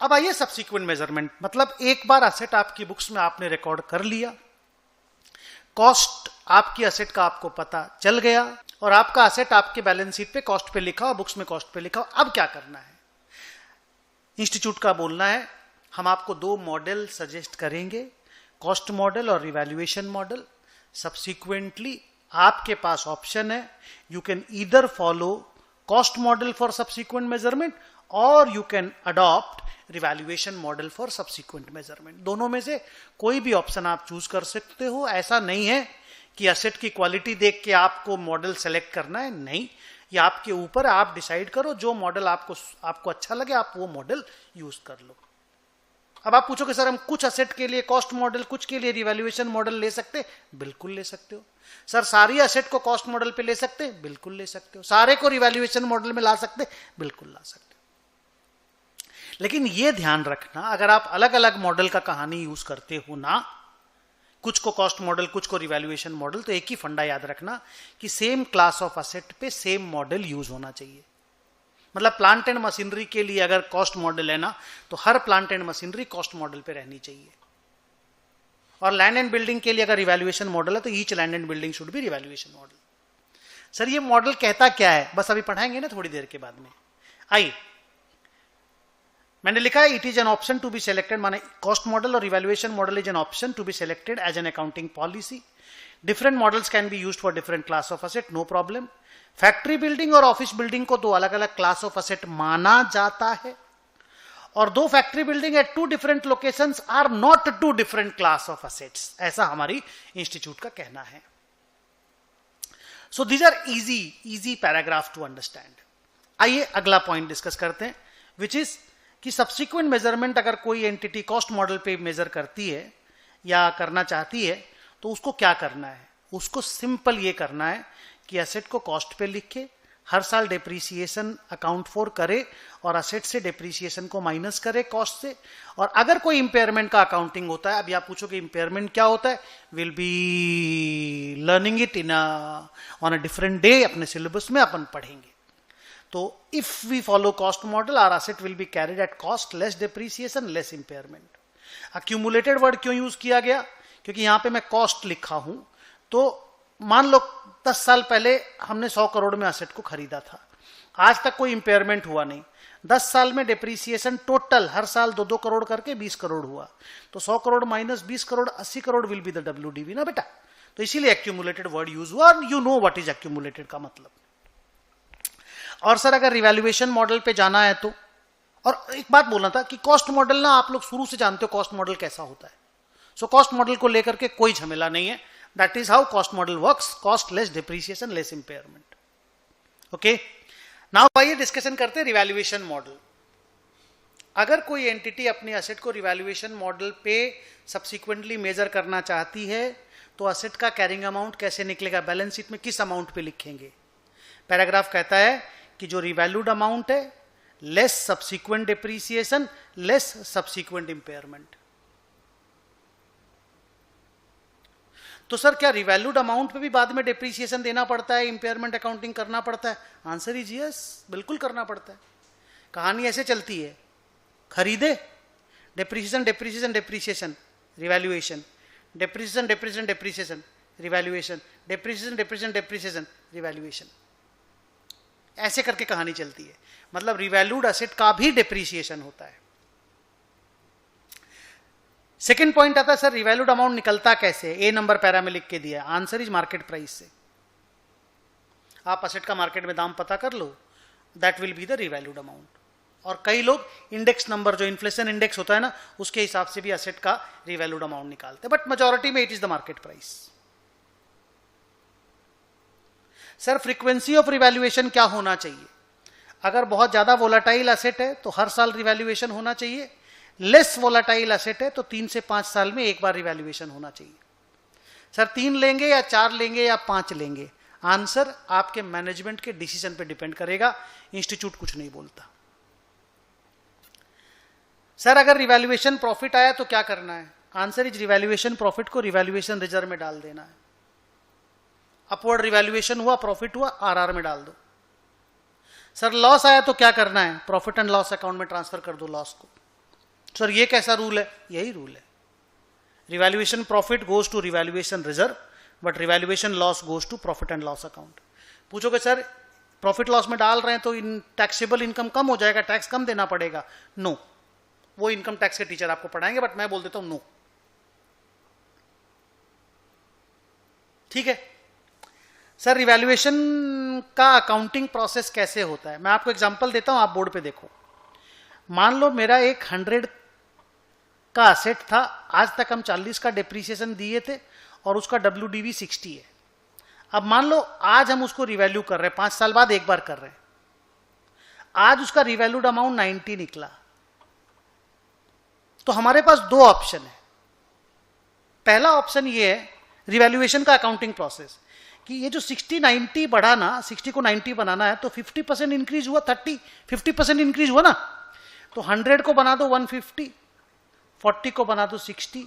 अब आइए subsequent measurement, मतलब एक बार असेट आपकी बुक्स में आपने रिकॉर्ड कर लिया, कॉस्ट आपकी असेट का आपको पता चल गया और आपका असेट आपके बैलेंस शीट पे कॉस्ट पे लिखा और बुक्स में कॉस्ट पे लिखा। अब क्या करना है? इंस्टीट्यूट का बोलना है हम आपको दो मॉडल सजेस्ट करेंगे, कॉस्ट मॉडल और रिवैल्यूएशन मॉडल। सब्सिक्वेंटली आपके पास ऑप्शन है, you can either follow cost model for subsequent measurement और you can adopt revaluation model for subsequent measurement. दोनों में से कोई भी ऑप्शन आप चूज कर सकते हो। ऐसा नहीं है कि असेट की क्वालिटी देख के आपको मॉडल सेलेक्ट करना है, नहीं, ये आपके ऊपर, आप डिसाइड करो जो मॉडल आपको अच्छा लगे आप वो मॉडल यूज कर लो। अब आप पूछोगे सर हम कुछ असेट के लिए कॉस्ट मॉडल, कुछ के लिए रिवैल्यूएशन मॉडल ले सकते? बिल्कुल ले सकते हो। सर सारी असेट को कॉस्ट मॉडल पे ले सकते? बिल्कुल ले सकते हो। सारे को रिवैल्यूएशन मॉडल में ला सकते? बिल्कुल ला सकते हो। लेकिन यह ध्यान रखना, अगर आप अलग अलग मॉडल का कहानी यूज करते हो ना, कुछ को कॉस्ट मॉडल कुछ को रिवैल्यूएशन मॉडल, तो एक ही फंडा याद रखना कि सेम क्लास ऑफ असेट पे सेम मॉडल यूज होना चाहिए। मतलब प्लांट एंड मशीनरी के लिए अगर कॉस्ट मॉडल है ना, तो हर plant and machinery cost model पे रहनी चाहिए। और लैंड एंड बिल्डिंग के लिए अगर रिवैल्यूएशन मॉडल है तो each land and building should be revaluation model. Sir ये मॉडल कहता क्या है? बस अभी पढ़ाएंगे ना थोड़ी देर के बाद में। आइए, मैंने लिखा है it is an option to be selected, माने कॉस्ट मॉडल और revaluation model is an option to be selected as an accounting policy. Different models can be used for different class of asset, no problem. Factory building और office building को दो अलग अलग class of asset माना जाता है और दो factory building at two different locations are not two different class of assets, ऐसा हमारी इंस्टीट्यूट का कहना है। So these are easy paragraph to understand. आइए अगला पॉइंट डिस्कस करते हैं, विच इज कि सब्सिक्वेंट मेजरमेंट अगर कोई एंटिटी कॉस्ट मॉडल पे मेजर करती है या करना चाहती है तो उसको क्या करना है? उसको सिंपल ये करना है कि असेट को कॉस्ट पे लिख के हर साल डेप्रीसिएशन अकाउंट फॉर करे और असेट से डेप्रीसिएशन को माइनस करे कॉस्ट से। और अगर कोई इंपेयरमेंट का अकाउंटिंग होता है, अभी आप पूछोगे इंपेयरमेंट क्या होता है, will be learning it in on a different day, अपने सिलेबस में अपन पढ़ेंगे। तो if we follow cost model our asset will be carried at cost less depreciation less impairment. Accumulated word क्यों यूज किया गया? क्योंकि यहां पे मैं कॉस्ट लिखा हूं, तो मान लो 10 साल पहले हमने 100 करोड़ में असेट को खरीदा था, आज तक कोई इंपेयरमेंट हुआ नहीं, 10 साल में डेप्रीसिएशन टोटल हर साल 2-2 करोड़ करके 20 करोड़ हुआ, तो 100 crore minus 20 crore 80 crore will be the WDV ना बेटा। तो इसीलिए एक्यूमुलेटेड वर्ड यूज हुआ, you know what is accumulated का मतलब। और सर अगर रिवैल्यूएशन मॉडल पे जाना है तो, और एक बात बोलना था कि कॉस्ट मॉडल ना आप लोग शुरू से जानते हो कॉस्ट मॉडल कैसा होता है। सो कॉस्ट मॉडल को लेकर के कोई झमेला नहीं है, that is how cost model works, cost less depreciation less impairment. Okay, now आइए डिस्कशन करते हैं रिवैल्यूएशन मॉडल। अगर कोई एंटिटी अपनी असेट को रिवैल्यूएशन मॉडल पे सब्सिक्वेंटली मेजर करना चाहती है तो असेट का कैरिंग अमाउंट कैसे निकलेगा, बैलेंस शीट में किस अमाउंट पे लिखेंगे? पैराग्राफ कहता है कि जो रिवैल्यूड अमाउंट है less subsequent depreciation less subsequent impairment. तो सर क्या रिवैल्यूड अमाउंट पे भी बाद में डेप्रीसिएशन देना पड़ता है, इंपेयरमेंट अकाउंटिंग करना पड़ता है? आंसर इज यस, बिल्कुल करना पड़ता है। कहानी ऐसे चलती है, खरीदे depreciation depreciation depreciation revaluation, depreciation depreciation depreciation revaluation, depreciation depreciation depreciation revaluation, ऐसे करके कहानी चलती है। मतलब रिवैल्यूड असेट का भी डेप्रीसिएशन होता है। सेकेंड पॉइंट आता है सर रिवैल्यूड अमाउंट निकलता कैसे? ए नंबर पैरा में लिख के दिया, आंसर इज मार्केट प्राइस से। आप असेट का मार्केट में दाम पता कर लो, that will be the revalued amount. और कई लोग इंडेक्स नंबर, जो इन्फ्लेशन इंडेक्स होता है ना, उसके हिसाब से भी असेट का रिवैल्यूड अमाउंट निकालते हैं, बट मेजॉरिटी में it is the market price. Sir frequency of revaluation क्या होना चाहिए? अगर बहुत ज्यादा वोलाटाइल असेट है तो हर साल रिवैल्यूएशन होना चाहिए, लेस वोलाटाइल असेट है तो 3 से 5 साल में एक बार रिवैल्यूएशन होना चाहिए। सर 3 लेंगे या 4 लेंगे या 5 लेंगे? आंसर आपके मैनेजमेंट के डिसीजन पे डिपेंड करेगा, इंस्टीट्यूट कुछ नहीं बोलता। सर अगर रिवैल्यूएशन प्रॉफिट आया तो क्या करना है? आंसर इज रिवैल्यूएशन प्रॉफिट को रिवैल्यूएशन रिजर्व में डाल देना है। अपवर्ड रिवैल्यूएशन हुआ, प्रॉफिट हुआ, आरआर में डाल दो। सर लॉस आया तो क्या करना है? प्रॉफिट एंड लॉस अकाउंट में ट्रांसफर कर दो लॉस को। सर ये कैसा रूल है? यही रूल है, revaluation profit goes to revaluation reserve but revaluation loss goes to profit and loss account. पूछोगे सर प्रॉफिट लॉस में डाल रहे हैं तो टैक्सेबल इनकम कम हो जाएगा, टैक्स कम देना पड़ेगा। नो, वो इनकम टैक्स के टीचर आपको पढ़ाएंगे, बट मैं बोल देता हूं नो। ठीक है सर, रिवैल्यूएशन का अकाउंटिंग प्रोसेस कैसे होता है? मैं आपको एग्जांपल देता हूं, आप बोर्ड पे देखो। मान लो मेरा एक 100 का असेट था, आज तक हम 40 का डिप्रीसिएशन दिए थे और उसका WDV 60 है। अब मान लो आज हम उसको रिवैल्यू कर रहे हैं, 5 साल बाद एक बार कर रहे हैं, आज उसका रिवैल्यूड अमाउंट 90 निकला। तो हमारे पास दो ऑप्शन है। पहला ऑप्शन ये है रिवैल्यूएशन का अकाउंटिंग प्रोसेस कि ये जो 60-90 बढ़ा ना, 60 को 90 बनाना है तो 50% इंक्रीज हुआ, 50% इंक्रीज हुआ ना, तो 100 को बना दो 150, 40 को बना दो 60,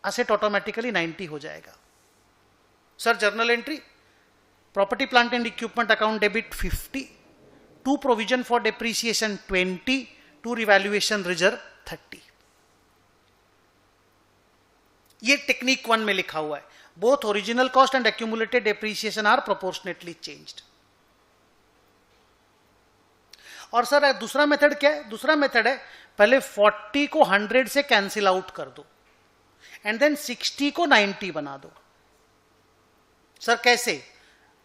असेट ऑटोमेटिकली 90 हो जाएगा। Sir journal entry, property plant and equipment account debit 50, to provision for depreciation 20, to revaluation reserve 30। ये टेक्निक 1 में लिखा हुआ है। Both original cost and accumulated depreciation are proportionately changed. और सर दूसरा मेथड क्या है? दूसरा मेथड है पहले 40 को 100 से कैंसिल आउट कर दो एंड देन 60 को 90 बना दो। सर कैसे?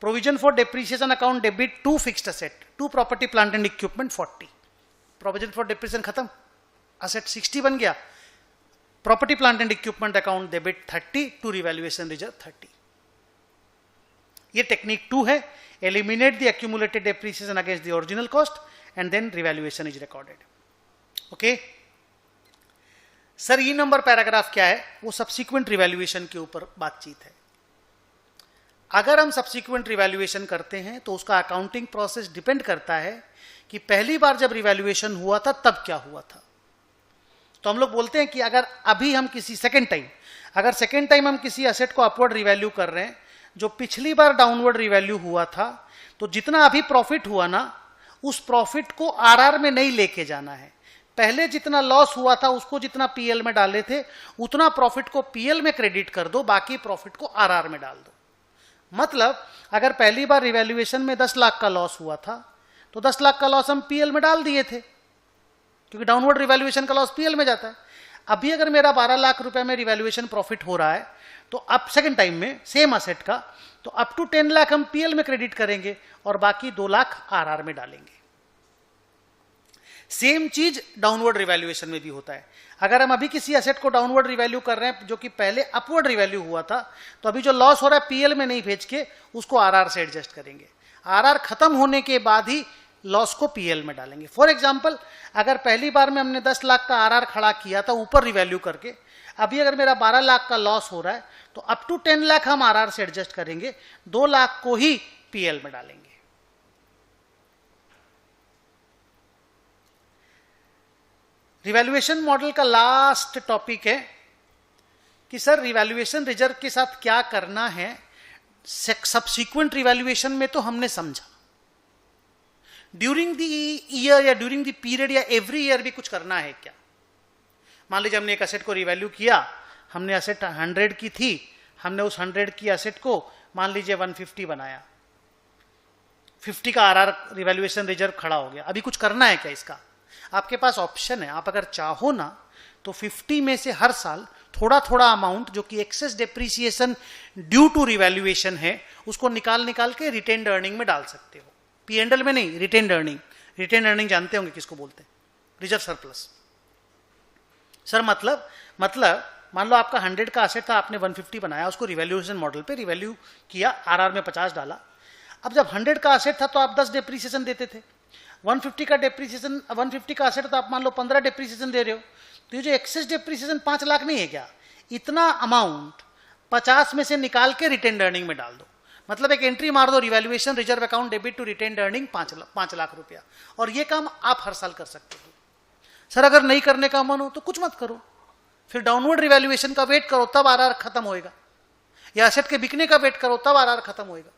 Provision for depreciation account debit to fixed asset, to property plant and equipment 40, provision for depreciation खत्म, असेट 60 बन गया, property plant and equipment account debit 30, to revaluation reserve 30। ये टेक्निक 2 है, eliminate the accumulated depreciation against the original cost and then revaluation is recorded. Okay sir, ये number paragraph क्या है? वो subsequent revaluation के ऊपर बातचीत है। अगर हम सब्सिक्वेंट रिवैल्यूएशन करते हैं तो उसका अकाउंटिंग प्रोसेस डिपेंड करता है कि पहली बार जब रिवैल्यूएशन हुआ था तब क्या हुआ था। तो हम लोग बोलते हैं कि अगर अभी हम किसी सेकेंड टाइम हम किसी एसेट को अपवर्ड रिवैल्यू कर रहे हैं, जो पिछली बार डाउनवर्ड रिवैल्यू हुआ था, तो जितना अभी प्रॉफिट हुआ ना, उस प्रॉफिट को आरआर में नहीं लेके जाना है। पहले जितना लॉस हुआ था उसको जितना पीएल में डाले थे उतना प्रॉफिट को पीएल में क्रेडिट कर दो, बाकी प्रॉफिट को आरआर में डाल दो। मतलब अगर पहली बार रिवैल्यूएशन में 10 लाख का लॉस हुआ था तो 10 लाख का लॉस हम पीएल में डाल दिए थे, क्योंकि डाउनवर्ड रिवैल्यूएशन का लॉस पीएल में जाता है। अभी अगर मेरा 12 लाख रुपए में रिवैल्यूएशन प्रॉफिट हो रहा है तो अब सेकंड टाइम में सेम असेट का, तो अप टू 10 लाख हम पीएल में क्रेडिट करेंगे और बाकी 2 लाख आरआर में डालेंगे। सेम चीज डाउनवर्ड रिवैल्यूएशन में भी होता है। अगर हम अभी किसी एसेट को डाउनवर्ड रिवैल्यू कर रहे हैं जो कि पहले अपवर्ड रिवैल्यू हुआ था, तो अभी जो लॉस हो रहा है पीएल में नहीं भेज के उसको आरआर से एडजस्ट करेंगे। आरआर खत्म होने के बाद ही लॉस को पीएल में डालेंगे। फॉर एग्जांपल, अगर पहली बार में हमने 10 लाख का आरआर खड़ा किया था ऊपर रिवैल्यू करके, अभी अगर मेरा 12 लाख का लॉस हो रहा है तो अप टू 10 लाख हम आरआर से एडजस्ट करेंगे, 2 लाख को ही पीएल में डालेंगे। रिवैल्यूएशन मॉडल का लास्ट टॉपिक है कि सर रिवैल्यूएशन रिजर्व के साथ क्या करना है। सब्सिक्वेंट रिवैल्यूएशन में तो हमने समझा, ड्यूरिंग द ईयर या ड्यूरिंग द पीरियड या एवरी ईयर भी कुछ करना है क्या? मान लीजिए हमने एक एसेट को रिवैल्यू किया, हमने एसेट 100 की थी, हमने उस 100 की एसेट को मान लीजिए 150 बनाया, 50 का आरआर रिवैल्यूएशन रिजर्व खड़ा हो गया। अभी कुछ करना है क्या इसका? आपके पास ऑप्शन है, आप अगर चाहो ना तो 50 में से हर साल थोड़ा थोड़ा अमाउंट जो कि excess depreciation due to revaluation है उसको निकाल के रिटेन्ड अर्निंग में डाल सकते हो। पीएनएल में नहीं, रिटेन्ड अर्निंग। रिटेन्ड अर्निंग जानते होंगे किसको बोलते हैं? Reserve surplus. सर मतलब मान लो आपका 100 का एसेट था, आपने 150 बनाया, उसको रिवैल्यूएशन मॉडल पे रिवैल्यू किया, आरआर में 50 डाला। अब जब 100 का एसेट था तो आप 10 डेप्रीसिएशन देते थे, 150 का डेप्रीसिएशन, 150 का एसेट तो आप मान लो 15 डेप्रीसिएशन दे रहे हो, तो ये जो एक्सेस डेप्रीसिएशन 5 लाख नहीं है क्या? इतना अमाउंट 50 में से निकाल के रिटेन्ड अर्निंग में डाल दो। मतलब एक एंट्री मार दो, revaluation reserve account debit to retained earning 5 lakh रुपया, और ये काम आप हर साल कर सकते हो। सर अगर नहीं करने का मन हो तो कुछ मत करो, फिर डाउनवर्ड रिवैल्यूएशन का वेट करो, तब आरआर खत्म होएगा, या एसेट के बिकने का वेट करो, तब आरआर खत्म होएगा।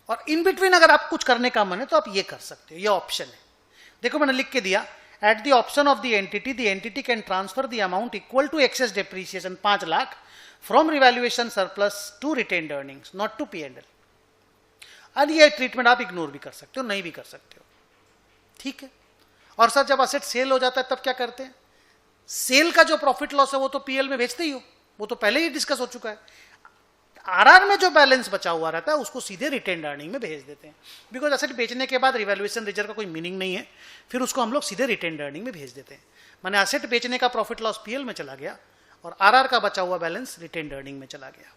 और इन बिटवीन अगर आप कुछ करने का मन है तो आप ये कर सकते हो, ये ऑप्शन है। देखो मैंने लिख के दिया, at the option of the entity can transfer the amount equal to excess depreciation 5 lakh from revaluation surplus to retained earnings, not to P&L। अब ये ट्रीटमेंट आप इग्नोर भी कर सकते हो, नहीं भी कर सकते हो, ठीक है। और सर जब असेट सेल हो जाता है तब क्या करते हैं? सेल का जो प्रॉफिट लॉस है वो तो पीएल में भेजते ही हो, वो तो पहले ही डिस्कस हो चुका है। आरआर में जो बैलेंस बचा हुआ रहता है उसको सीधे रिटेन्ड अर्निंग में भेज देते हैं, बिकॉज एसेट बेचने के बाद रिवैल्यूएशन रिजर्व का कोई मीनिंग नहीं है, फिर उसको हम लोग सीधे रिटेन्ड अर्निंग में भेज देते हैं। माने एसेट बेचने का प्रॉफिट लॉस पीएल में चला गया और आरआर का बचा हुआ बैलेंस रिटेन्ड अर्निंग में चला गया।